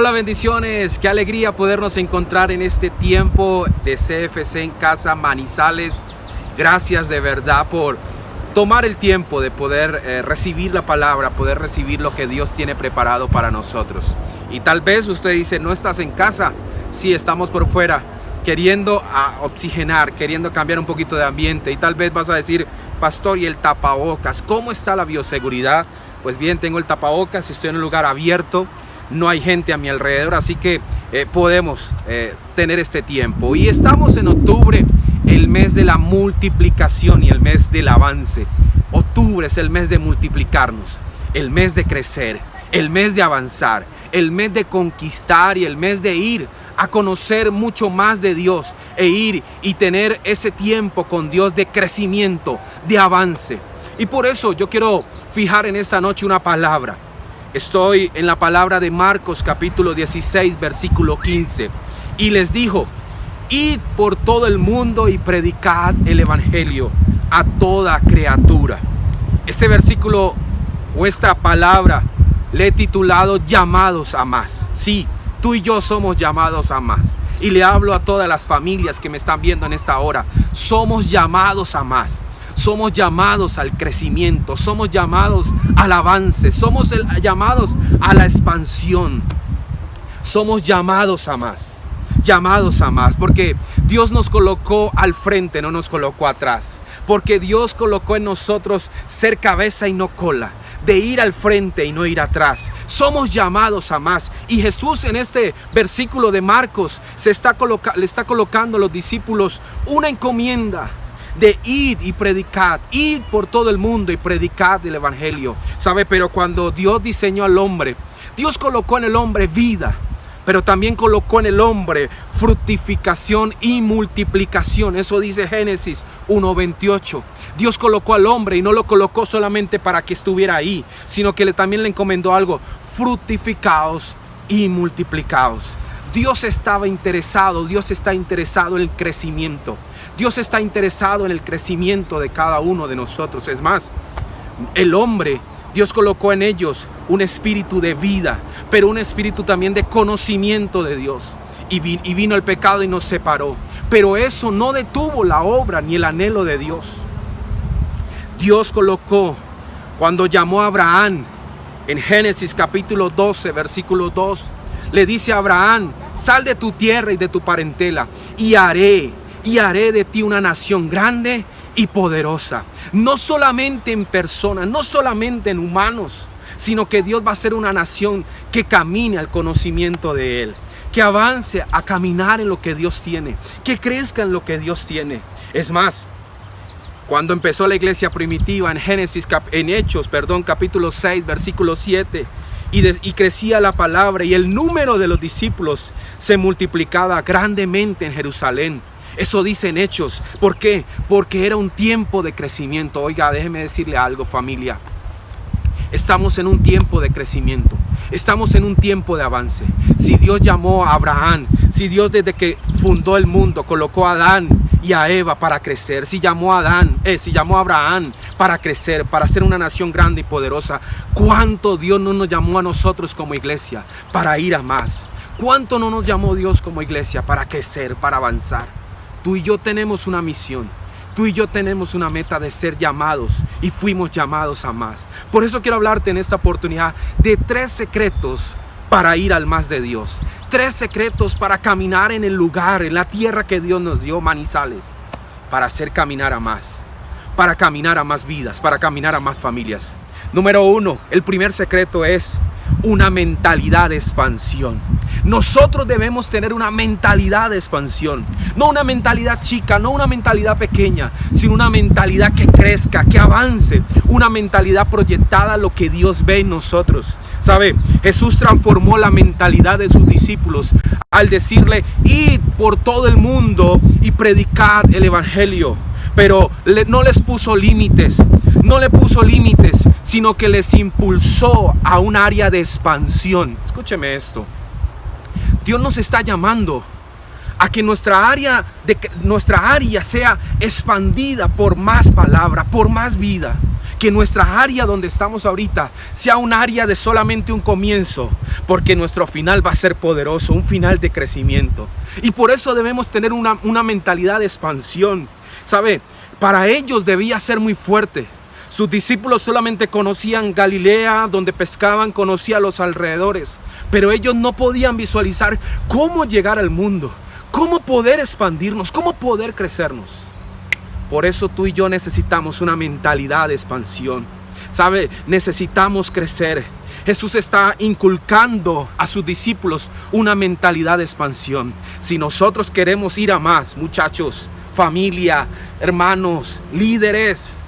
Hola, bendiciones, qué alegría podernos encontrar en este tiempo de CFC en Casa Manizales. Gracias de verdad por tomar el tiempo de poder recibir la palabra, poder recibir lo que Dios tiene preparado para nosotros. Y tal vez usted dice, no estás en casa. Sí, estamos por fuera, queriendo oxigenar, queriendo cambiar un poquito de ambiente. Y tal vez vas a decir, pastor, ¿y el tapabocas? ¿Cómo está la bioseguridad? Pues bien, tengo el tapabocas, estoy en un lugar abierto. No hay gente a mi alrededor, así que podemos tener este tiempo. Y estamos en octubre, el mes de la multiplicación y el mes del avance. Octubre es el mes de multiplicarnos, el mes de crecer, el mes de avanzar, el mes de conquistar y el mes de ir a conocer mucho más de Dios e ir y tener ese tiempo con Dios de crecimiento, de avance. Y por eso yo quiero fijar en esta noche una palabra. Estoy en la palabra de Marcos capítulo 16 versículo 15 y les dijo: id por todo el mundo y predicad el evangelio a toda criatura. Este versículo o esta palabra le he titulado llamados a más. Sí, tú y yo somos llamados a más. Y le hablo a todas las familias que me están viendo en esta hora. Somos llamados a más. Somos llamados al crecimiento, somos llamados al avance, somos llamados a la expansión. Somos llamados a más, porque Dios nos colocó al frente, no nos colocó atrás. Porque Dios colocó en nosotros ser cabeza y no cola, de ir al frente y no ir atrás. Somos llamados a más. Y Jesús en este versículo de Marcos le está colocando a los discípulos una encomienda de id y predicad, id por todo el mundo y predicad el evangelio. ¿Sabe? Pero cuando Dios diseñó al hombre, Dios colocó en el hombre vida, pero también colocó en el hombre fructificación y multiplicación. Eso dice Génesis 1:28. Dios colocó al hombre y no lo colocó solamente para que estuviera ahí, sino que también le encomendó algo: fructificaos y multiplicaos. Dios está interesado en el crecimiento. Dios está interesado en el crecimiento de cada uno de nosotros. Es más, el hombre, Dios colocó en ellos un espíritu de vida, pero un espíritu también de conocimiento de Dios. Y vino el pecado y nos separó. Pero eso no detuvo la obra ni el anhelo de Dios. Dios colocó, cuando llamó a Abraham, en Génesis capítulo 12, versículo 2, le dice a Abraham: sal de tu tierra y de tu parentela, y haré de ti una nación grande y poderosa. No solamente en personas, no solamente en humanos, sino que Dios va a ser una nación que camine al conocimiento de Él, que avance a caminar en lo que Dios tiene, que crezca en lo que Dios tiene. Es más, cuando empezó la iglesia primitiva en Hechos capítulo 6, versículo 7, y crecía la palabra y el número de los discípulos se multiplicaba grandemente en Jerusalén. Eso dice en Hechos. ¿Por qué? Porque era un tiempo de crecimiento. Oiga, déjeme decirle algo, familia. Estamos en un tiempo de crecimiento. Estamos en un tiempo de avance. Si Dios llamó a Abraham, si Dios desde que fundó el mundo colocó a Adán y a Eva para crecer, si llamó a Abraham para crecer, para ser una nación grande y poderosa, ¿cuánto Dios no nos llamó a nosotros como iglesia para ir a más? ¿Cuánto no nos llamó Dios como iglesia para crecer, para avanzar? Tú y yo tenemos una misión. Tú y yo tenemos una meta de ser llamados y fuimos llamados a más. Por eso quiero hablarte en esta oportunidad de 3 secretos para ir al más de Dios. 3 secretos para caminar en el lugar, en la tierra que Dios nos dio, Manizales, para hacer caminar a más, para caminar a más vidas, para caminar a más familias. Número 1, el primer secreto es una mentalidad de expansión. Nosotros debemos tener una mentalidad de expansión, no una mentalidad chica, no una mentalidad pequeña, sino una mentalidad que crezca, que avance, una mentalidad proyectada a lo que Dios ve en nosotros. ¿Sabe? Jesús transformó la mentalidad de sus discípulos al decirle: id por todo el mundo y predicad el evangelio. Pero no les puso límites, sino que les impulsó a un área de expansión. Escúcheme esto. Dios nos está llamando a que nuestra área sea expandida por más palabra, por más vida. que nuestra área donde estamos ahorita sea un área de solamente un comienzo, porque nuestro final va a ser poderoso, un final de crecimiento. Y por eso debemos tener una mentalidad de expansión. ¿Sabe? Para ellos debía ser muy fuerte. Sus discípulos solamente conocían Galilea, donde pescaban, conocían los alrededores, pero ellos no podían visualizar cómo llegar al mundo, cómo poder expandirnos, cómo poder crecernos. Por eso tú y yo necesitamos una mentalidad de expansión. ¿Sabe? Necesitamos crecer. Jesús está inculcando a sus discípulos una mentalidad de expansión. Si nosotros queremos ir a más, muchachos, familia, hermanos, líderes,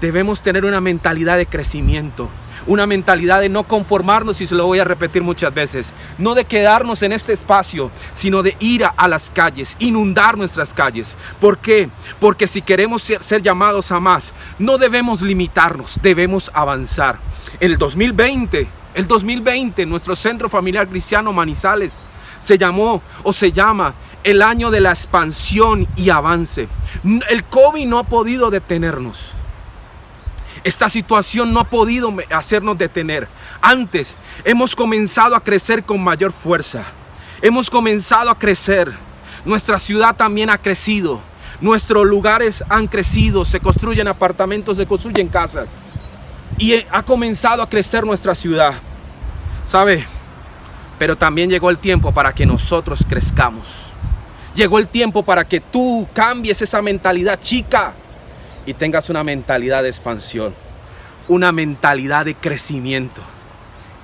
debemos tener una mentalidad de crecimiento, una mentalidad de no conformarnos, y se lo voy a repetir muchas veces, no de quedarnos en este espacio, sino de ir a las calles, inundar nuestras calles. ¿Por qué? Porque si queremos ser llamados a más, no debemos limitarnos, debemos avanzar. El 2020, nuestro Centro Familiar Cristiano Manizales se llama el año de la expansión y avance. El COVID no ha podido detenernos. Esta situación no ha podido hacernos detener. Antes hemos comenzado a crecer con mayor fuerza. Hemos comenzado a crecer. Nuestra ciudad también ha crecido. Nuestros lugares han crecido. Se construyen apartamentos, se construyen casas. Y ha comenzado a crecer nuestra ciudad. ¿Sabe? Pero también llegó el tiempo para que nosotros crezcamos. Llegó el tiempo para que tú cambies esa mentalidad chica y tengas una mentalidad de expansión, una mentalidad de crecimiento.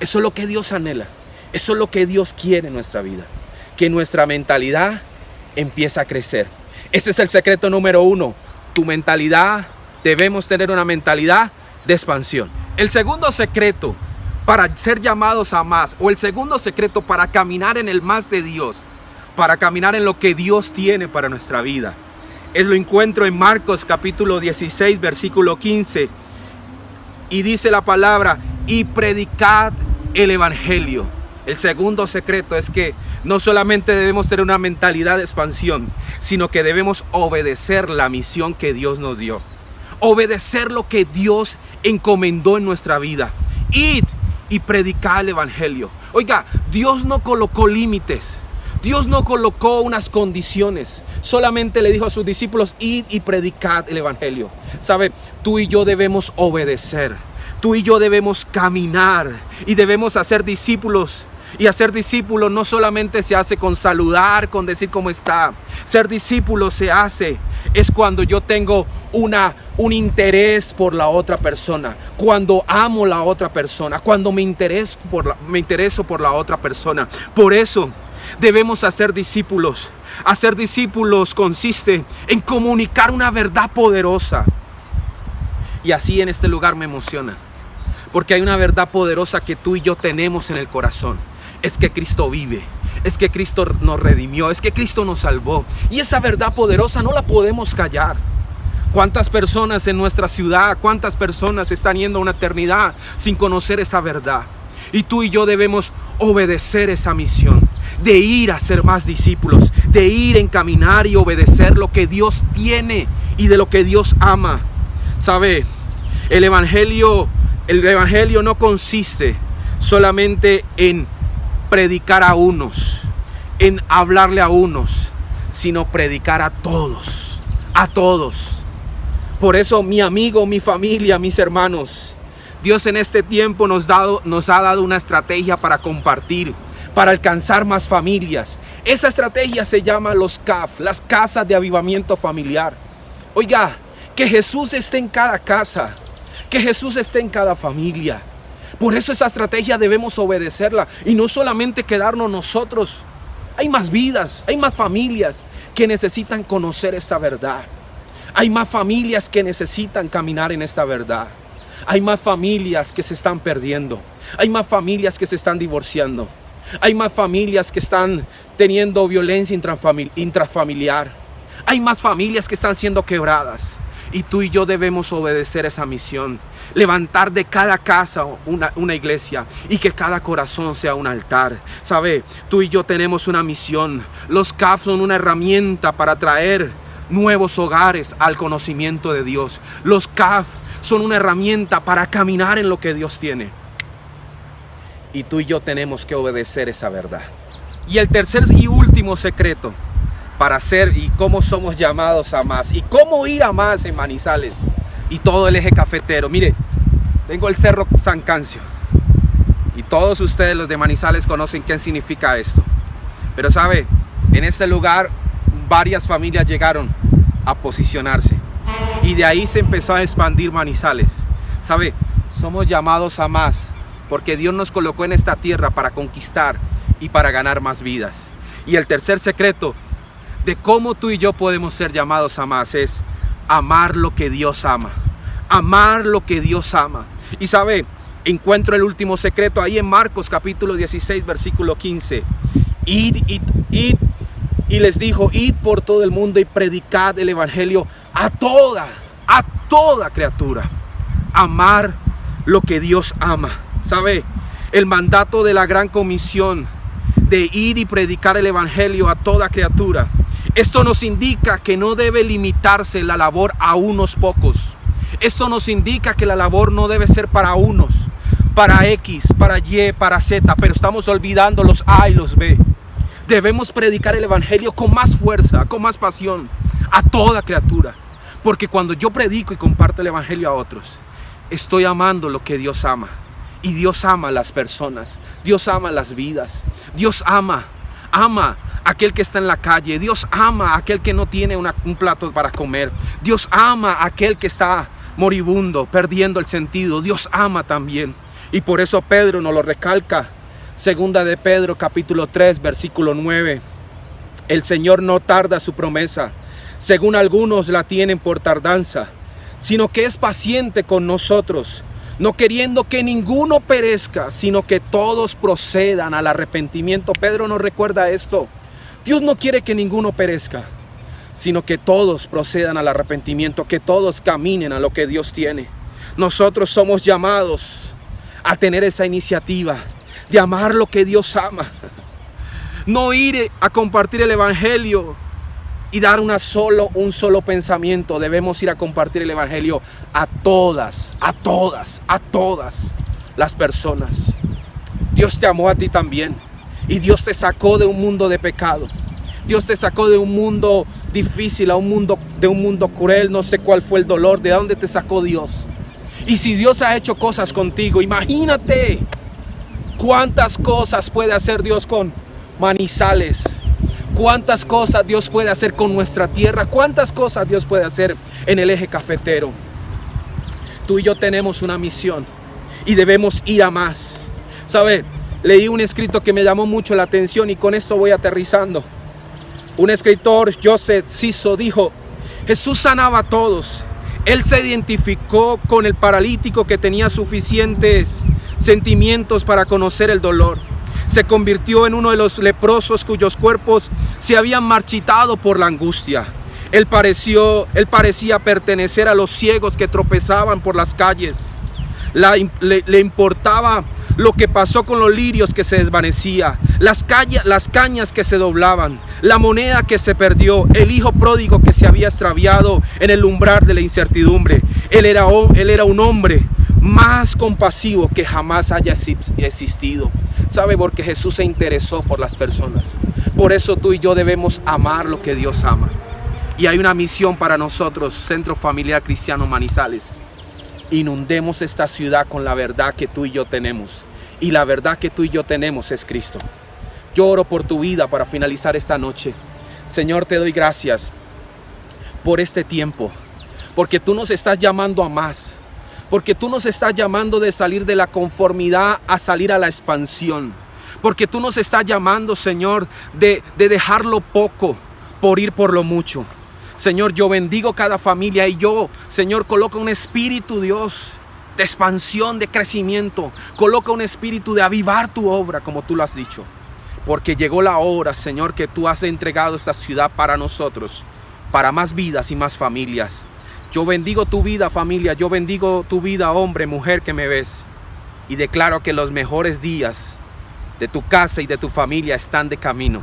Eso es lo que Dios anhela. Eso es lo que Dios quiere en nuestra vida. Que nuestra mentalidad empiece a crecer. Ese es el secreto número 1. Tu mentalidad, debemos tener una mentalidad de expansión. El segundo secreto para ser llamados a más, o el segundo secreto para caminar en el más de Dios, para caminar en lo que Dios tiene para nuestra vida, lo encuentro en Marcos capítulo 16 versículo 15, y dice la palabra: y predicad el evangelio. El segundo secreto es que no solamente debemos tener una mentalidad de expansión, sino que debemos obedecer la misión que Dios nos dio, obedecer lo que Dios encomendó en nuestra vida. Id y predicad el evangelio. Oiga, Dios no colocó límites. Dios no colocó unas condiciones. Solamente le dijo a sus discípulos: id y predicad el evangelio. ¿Sabe? Tú y yo debemos obedecer. Tú y yo debemos caminar y debemos hacer discípulos. Y hacer discípulos no solamente se hace con saludar, con decir cómo está. Ser discípulo es cuando yo tengo un interés por la otra persona, cuando amo a la otra persona, cuando me intereso por la otra persona. Por eso debemos hacer discípulos. Hacer discípulos consiste en comunicar una verdad poderosa. Y así en este lugar me emociona, porque hay una verdad poderosa que tú y yo tenemos en el corazón. Es que Cristo vive, es que Cristo nos redimió, es que Cristo nos salvó. Y esa verdad poderosa no la podemos callar. ¿Cuántas personas en nuestra ciudad, cuántas personas están yendo a una eternidad sin conocer esa verdad? Y tú y yo debemos obedecer esa misión, de ir a ser más discípulos, de ir en caminar y obedecer lo que Dios tiene y de lo que Dios ama. ¿Sabe? El evangelio no consiste solamente en predicar a unos, en hablarle a unos, sino predicar a todos, a todos. Por eso, mi amigo, mi familia, mis hermanos, Dios en este tiempo nos ha dado una estrategia para compartir, para alcanzar más familias. Esa estrategia se llama los CAF, las casas de avivamiento familiar. Oiga, que Jesús esté en cada casa, que Jesús esté en cada familia. Por eso esa estrategia debemos obedecerla y no solamente quedarnos nosotros. Hay más vidas, hay más familias que necesitan conocer esta verdad. Hay más familias que necesitan caminar en esta verdad. Hay más familias que se están perdiendo. Hay más familias que se están divorciando. Hay más familias que están teniendo violencia intrafamiliar. Hay más familias que están siendo quebradas. Y tú y yo debemos obedecer esa misión. Levantar de cada casa una iglesia y que cada corazón sea un altar. ¿Sabe? Tú y yo tenemos una misión. Los CAF son una herramienta para traer nuevos hogares al conocimiento de Dios. Los CAF son una herramienta para caminar en lo que Dios tiene. Y tú y yo tenemos que obedecer esa verdad. Y el tercer y último secreto para ser y cómo somos llamados a más y cómo ir a más en Manizales y todo el eje cafetero. Mire, tengo el Cerro San Cancio y todos ustedes, los de Manizales, conocen qué significa esto. Pero sabe, en este lugar varias familias llegaron a posicionarse y de ahí se empezó a expandir Manizales. Sabe, somos llamados a más porque Dios nos colocó en esta tierra para conquistar y para ganar más vidas. Y el tercer secreto de cómo tú y yo podemos ser llamados a más es amar lo que Dios ama. Amar lo que Dios ama. Y sabe, encuentro el último secreto ahí en Marcos capítulo 16 versículo 15. Id y les dijo: id por todo el mundo y predicad el evangelio a toda criatura. Amar lo que Dios ama. ¿Sabe? El mandato de la gran comisión de ir y predicar el evangelio a toda criatura. Esto nos indica que no debe limitarse la labor a unos pocos. Esto nos indica que la labor no debe ser para unos, para X, para Y, para Z, pero estamos olvidando los A y los B. Debemos predicar el evangelio con más fuerza, con más pasión, a toda criatura. Porque cuando yo predico y comparto el evangelio a otros, estoy amando lo que Dios ama. Y Dios ama a las personas, Dios ama las vidas, Dios ama a aquel que está en la calle, Dios ama a aquel que no tiene un plato para comer, Dios ama a aquel que está moribundo, perdiendo el sentido, Dios ama también. Y por eso Pedro nos lo recalca, segunda de Pedro capítulo 3 versículo 9, el Señor no tarda su promesa, según algunos la tienen por tardanza, sino que es paciente con nosotros, no queriendo que ninguno perezca, sino que todos procedan al arrepentimiento. Pedro nos recuerda esto. Dios no quiere que ninguno perezca, sino que todos procedan al arrepentimiento, que todos caminen a lo que Dios tiene. Nosotros somos llamados a tener esa iniciativa de amar lo que Dios ama. No ir a compartir el evangelio y dar un solo pensamiento. Debemos ir a compartir el evangelio a todas las personas. Dios te amó a ti también. Y Dios te sacó de un mundo de pecado. Dios te sacó de un mundo difícil, de un mundo cruel. No sé cuál fue el dolor, de dónde te sacó Dios. Y si Dios ha hecho cosas contigo, imagínate cuántas cosas puede hacer Dios con Manizales. Cuántas cosas Dios puede hacer con nuestra tierra. Cuántas cosas Dios puede hacer en el eje cafetero. Tú y yo tenemos una misión y debemos ir a más. ¿Sabe? Leí un escrito que me llamó mucho la atención y con esto voy aterrizando. Un escritor, Joseph Siso, dijo: Jesús sanaba a todos. Él se identificó con el paralítico que tenía suficientes sentimientos para conocer el dolor. Se convirtió en uno de los leprosos cuyos cuerpos se habían marchitado por la angustia. Él parecía pertenecer a los ciegos que tropezaban por las calles. Le importaba lo que pasó con los lirios que se desvanecía, las cañas que se doblaban, la moneda que se perdió, el hijo pródigo que se había extraviado en el umbral de la incertidumbre. Él era un hombre más compasivo que jamás haya existido. ¿Sabe? Porque Jesús se interesó por las personas. Por eso tú y yo debemos amar lo que Dios ama. Y hay una misión para nosotros, Centro Familiar Cristiano Manizales. Inundemos esta ciudad con la verdad que tú y yo tenemos. Y la verdad que tú y yo tenemos es Cristo. Yo oro por tu vida para finalizar esta noche. Señor, te doy gracias por este tiempo. Porque tú nos estás llamando a más. Porque tú nos estás llamando de salir de la conformidad a salir a la expansión. Porque tú nos estás llamando, Señor, de dejar lo poco por ir por lo mucho. Señor, yo bendigo cada familia y yo, Señor, coloca un espíritu, Dios, de expansión, de crecimiento. Coloca un espíritu de avivar tu obra, como tú lo has dicho. Porque llegó la hora, Señor, que tú has entregado esta ciudad para nosotros, para más vidas y más familias. Yo bendigo tu vida, familia. Yo bendigo tu vida, hombre, mujer que me ves. Y declaro que los mejores días de tu casa y de tu familia están de camino.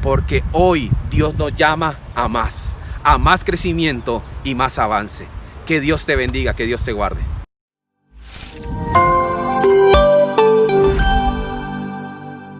Porque hoy Dios nos llama a más crecimiento y más avance. Que Dios te bendiga, que Dios te guarde.